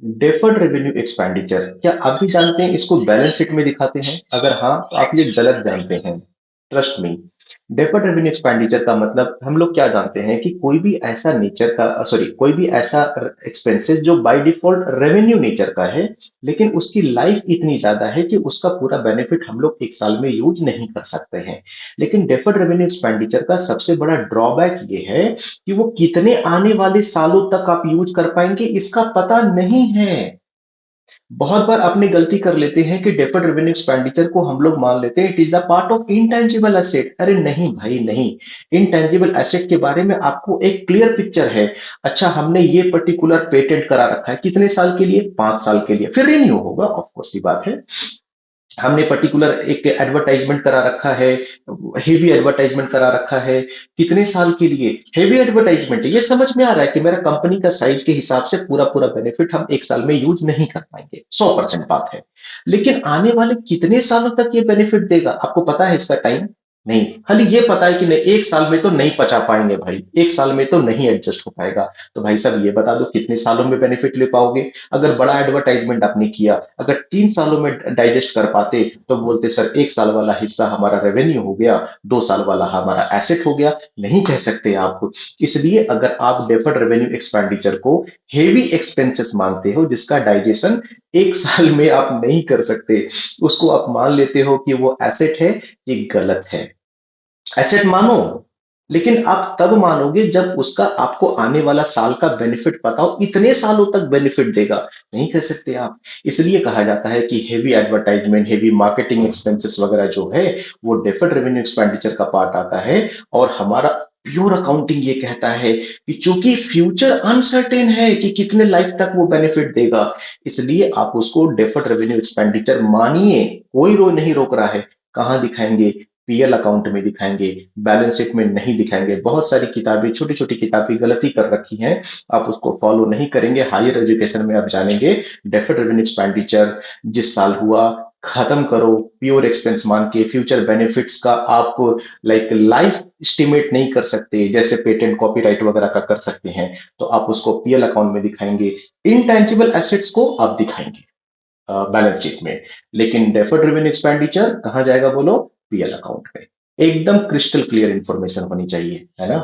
Deferred revenue expenditure, क्या आप भी जानते हैं इसको बैलेंस शीट में दिखाते हैं? अगर हाँ तो आप ये गलत जानते हैं। Trust me. Deferred revenue expenditure का मतलब हम लोग क्या जानते हैं कि कोई भी ऐसा नेचर का, सॉरी, कोई भी ऐसा एक्सपेंसेस जो बाय डिफॉल्ट रेवेन्यू नेचर का है, लेकिन उसकी लाइफ इतनी ज्यादा है कि उसका पूरा बेनिफिट हम लोग एक साल में यूज नहीं कर सकते हैं। लेकिन डेफर्ड रेवेन्यू एक्सपेंडिचर का सबसे बड़ा ड्रॉबैक ये है कि वो कितने आने वाले सालों तक आप यूज कर पाएंगे इसका पता नहीं है। बहुत बार अपनी गलती कर लेते हैं कि डेफर्ड रेवेन्यू एक्सपेंडिचर को हम लोग मान लेते हैं it is the part of intangible asset. अरे नहीं भाई नहीं। इंटेंजिबल एसेट के बारे में आपको एक क्लियर पिक्चर है। अच्छा, हमने ये पर्टिकुलर पेटेंट करा रखा है कितने साल के लिए? 5 साल के लिए, फिर रिन्यू होगा, ऑफ कोर्स, ये बात है। हमने पर्टिकुलर एक एडवर्टाइजमेंट करा रखा है, हेवी एडवर्टाइजमेंट करा रखा है, कितने साल के लिए? हेवी एडवर्टाइजमेंट है, ये समझ में आ रहा है कि मेरा कंपनी का साइज के हिसाब से पूरा पूरा बेनिफिट हम एक साल में यूज नहीं कर पाएंगे, 100% बात है। लेकिन आने वाले कितने सालों तक ये बेनिफिट देगा आपको पता है इसका टाइम? नहीं, खाली ये पता है कि नहीं, एक साल में तो नहीं पचा पाएंगे भाई, एक साल में तो नहीं एडजस्ट हो पाएगा। तो भाई साहब ये बता दो कितने सालों में बेनिफिट ले पाओगे? अगर बड़ा एडवर्टाइजमेंट आपने किया, अगर 3 सालों में डाइजेस्ट कर पाते तो बोलते सर 1 साल वाला हिस्सा हमारा रेवेन्यू हो गया, 2 साल वाला हमारा एसेट हो गया। नहीं कह सकते आप। इसलिए अगर आप डेफर्ड रेवेन्यू एक्सपेंडिचर को हेवी एक्सपेंसेस मानते हो जिसका डाइजेशन 1 साल में आप नहीं कर सकते, उसको आप मान लेते हो कि वो एसेट है, ये गलत है। एसेट मानो, लेकिन आप तब मानोगे जब उसका आपको आने वाला साल का बेनिफिट पता हो, इतने सालों तक बेनिफिट देगा। नहीं कह सकते आप। इसलिए कहा जाता है कि heavy advertisement, heavy marketing expenses वगैरह जो है वो डेफर्ड रेवेन्यू एक्सपेंडिचर का पार्ट आता है। और हमारा प्योर अकाउंटिंग ये कहता है कि चूंकि फ्यूचर अनसर्टेन है कि कितने लाइफ तक वो बेनिफिट देगा, इसलिए आप उसको डेफर्ड रेवेन्यू एक्सपेंडिचर मानिए। कोई रो नहीं रोक रहा है। कहां दिखाएंगे? पीएल अकाउंट में दिखाएंगे, बैलेंस शीट में नहीं दिखाएंगे। बहुत सारी किताबें, छोटी छोटी किताबें गलती कर रखी हैं, आप उसको फॉलो नहीं करेंगे। हायर एजुकेशन में आप जानेंगे डेफर्ड रेवेन्यू एक्सपेंडिचर जिस साल हुआ खत्म करो, प्योर एक्सपेंस मान के फ्यूचर बेनिफिट्स का आप लाइक लाइफ एस्टिमेट नहीं कर सकते जैसे पेटेंट कॉपीराइट वगैरह का कर सकते हैं। तो आप उसको पीएल अकाउंट में दिखाएंगे, इंटेंजिबल एसेट्स को आप दिखाएंगे बैलेंस शीट में। लेकिन डेफर्ड रेवेन्यू एक्सपेंडिचर कहां जाएगा बोलो? पीएल अकाउंट में। एकदम क्रिस्टल क्लियर इंफॉर्मेशन होनी चाहिए, है ना?